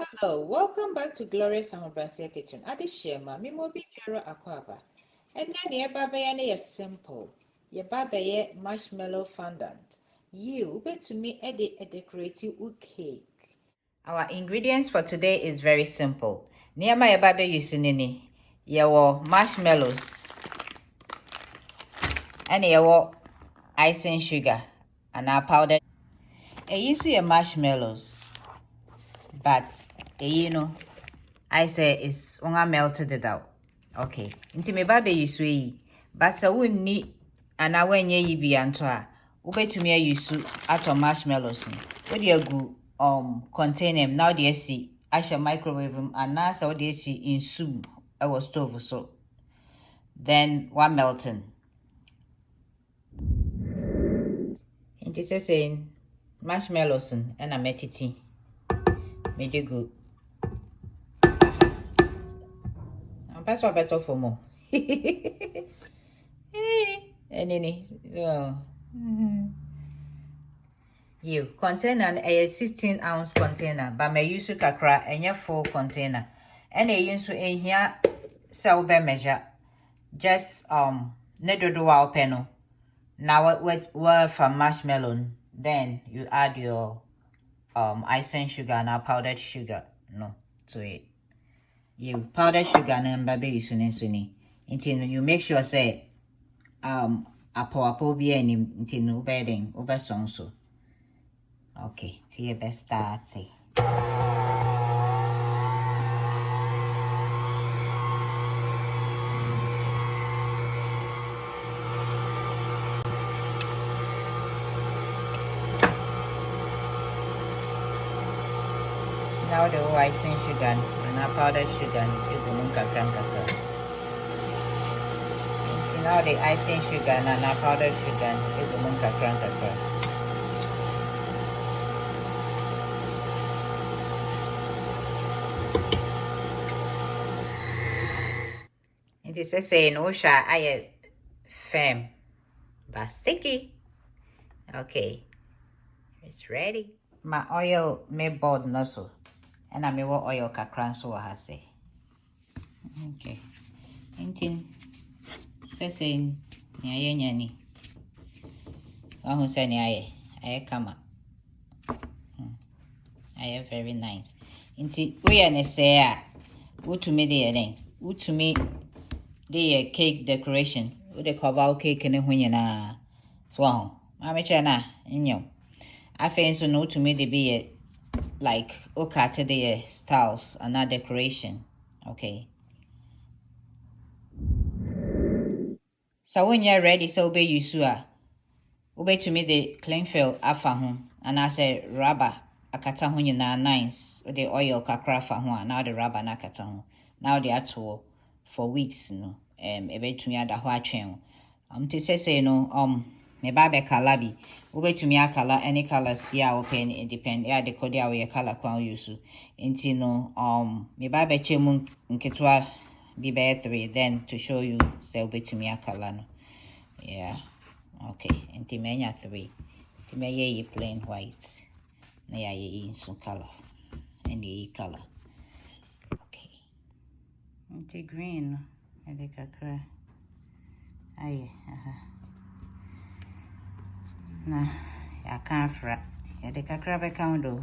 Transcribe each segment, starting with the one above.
Hello, welcome back to Glorious Ahobrasia Kitchen. Adi Shema, mi mo bi Piero Akwaba. And then ye babayane is simple. Ye babaye marshmallow fondant. You bet to me a decorative cake. Our ingredients for today is very simple. Niama ye babe yusunini. Ye wo marshmallows. And ye wo icing sugar. And our powder. E use your marshmallows. But I say it's unga melted it out. Okay. Nti me ba be use yi. But sa wunni ana wenye yi bi anto a, ubetumi use ato marshmallows ni. We dey agu container now dey see asha microwave and na sa we dey see in soup I was stove so. Then one melting. Nti saying marshmallows and a metiti. Me dey go. That's what better for more. Any you container a 16-ounce container, but may use kakra and your full container. And a use in here cell by measure. Just nedo do our penno. Now what for marshmallow, then you add your icing sugar and powdered sugar no to it. You powdered sugar and baby using until you make sure say apo be any until no bedding over song so. Okay, see your best start say. Now the icing sugar and our powdered sugar is the moon kakra. Now the icing sugar and our powdered sugar is the moon kakra. It is a saying, Osha, I firm but sticky. Okay, it's ready. My oil may board no so. And I may want oil kakran so I say. Okay. Intin. Saying, Nya nyani. Who say I come up. I am very nice. Inti we are say what to me there then. What to me the cake decoration. What they cover cake and when na so I'm chana inyo. I think so no to me they be like okay to the styles and not decoration. Okay. So when you're ready, so be you sua. Ube to me the clean fill afa home and I say rubber akata ho nyina nice with the oil kakra fa ho now the rubber na akata ho now the atowo for weeks no ebe to me ada ho atwen te say no me ba be color bi ube to me akala any colors bi a open it depend ya the code ya color kwan use nti no me ba be chemu nketwa bi be 3 then to show you say ube to me akala no yeah. Okay, and Timenya 3. Timaya plain white. Naya in some color. And the color. Okay. And green. I think I cry. Aye, Nah, I can't fret. I think I crab a condo.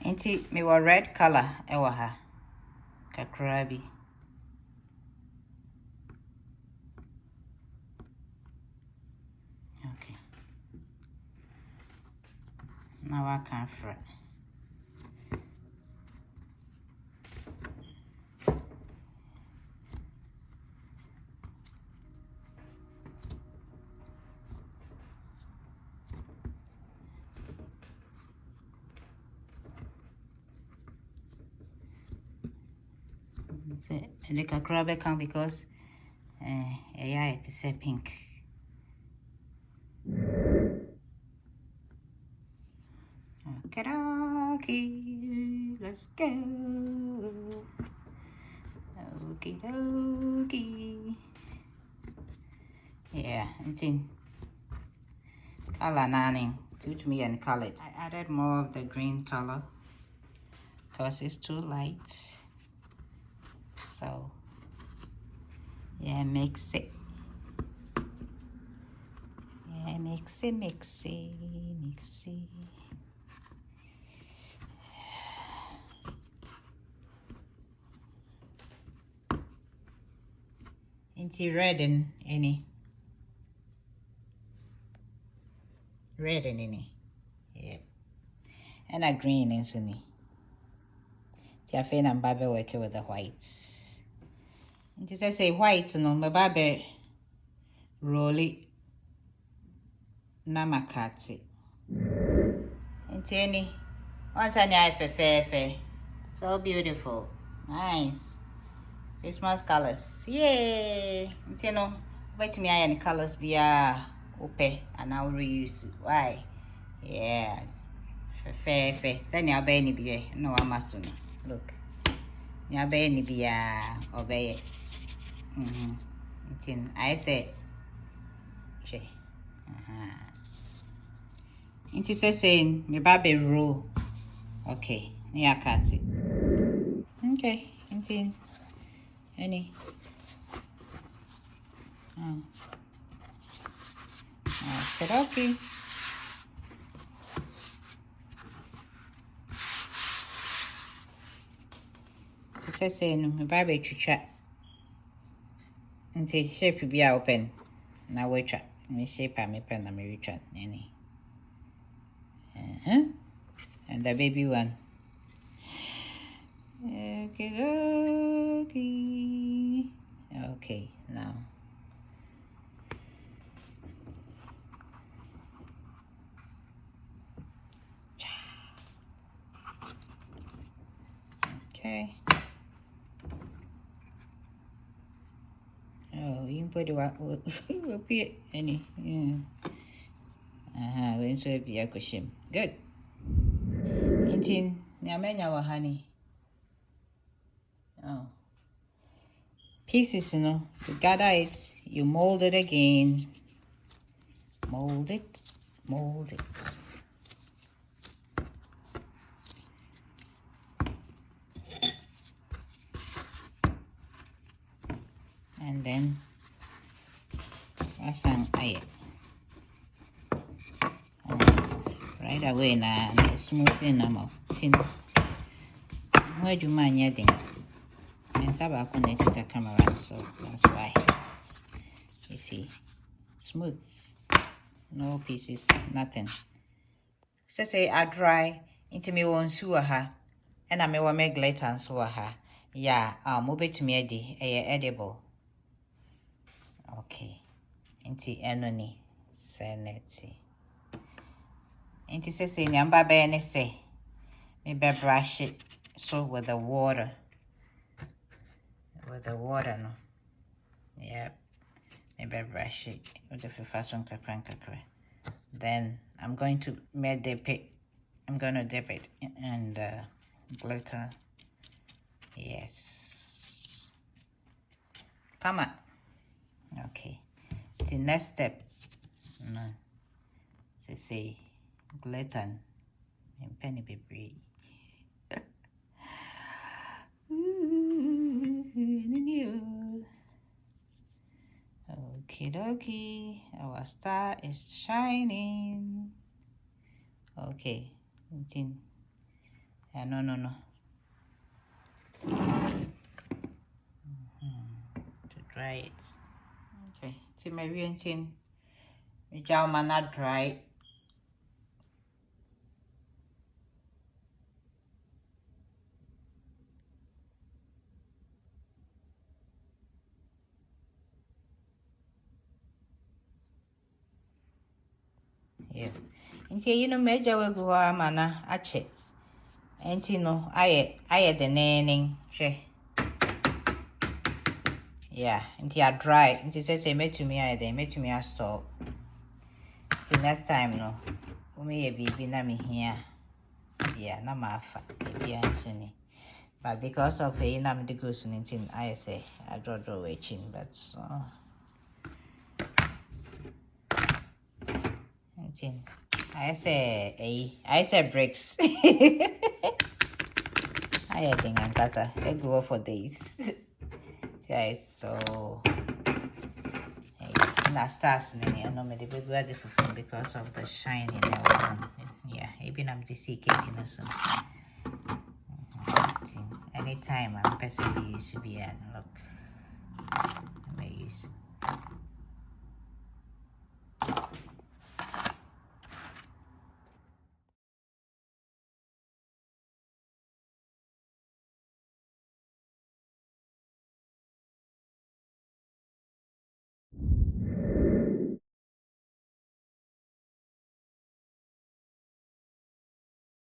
And me were red color. Ewa ha. Kakrabi. Now I can't fret. I look a crab account because AI it is a pink. Okay, let's go. Okay. Yeah, it's in color nani to me and colored. I added more of the green color because it's too light. So yeah, mix it. Yeah, mix it. Into red and any. Red and any. Yeah. And a green is any. Tiafin and Baby working with the whites. And just I say whites, no, my Baby rolly namakati. And any. Once I know fair. So beautiful. Nice. Christmas colors. Yay! You know, wait me any colors be open and I'll reuse. Why? Yeah. Fair. Send your baby be. No, I must know. Look. Your baby be obey. I say. It is saying my baby roll. Okay. Yeah, cut it. Okay. Any. Okay. It says my baby chucha. Until shape be open. Now wait chat. Me shape me pen and me chat any. And the baby one. Okay, now. Okay. Oh, you put it will be any. When so be a question. Good. Intin, Yamena wa honey. Oh. Pieces, to gather it, you mold it again. Mold it. And then right away now smoothing them up. Where do you mind yet? And Saba connected to the camera, so that's why you see smooth, no pieces, nothing. So say I dry into me one sewer her, and I may want make glitter and sewer her. Yeah, I'll move it to me edible. Okay, into enony sanity. Into say nyamba be say maybe brush it so with the water. No. Yep. Maybe brush it with the first one kakra. Then I'm going to dip it. I'm gonna dip it in the glitter. Yes. Come on. Okay. The next step. No. So say glitter and penny baby. Okie dokie, our star is shining. Okay, no. To dry it. Okay, to my renting, my not dry. Yeah. Until major will go mana ache. Until I the nanning. Yeah, until I dry. Until say made to me I stop. Till next time no. Me a baby na me here. Yeah, na mafa. Yeah, sunny. But because of a nam the goose in I say I draw a chin, but so. I say bricks. I think I'm casa. I go for days. Guys, so na stars I know me the baby different because of the shine in the yeah, even I'm the sea cake in so. Anytime I'm person used to be at look.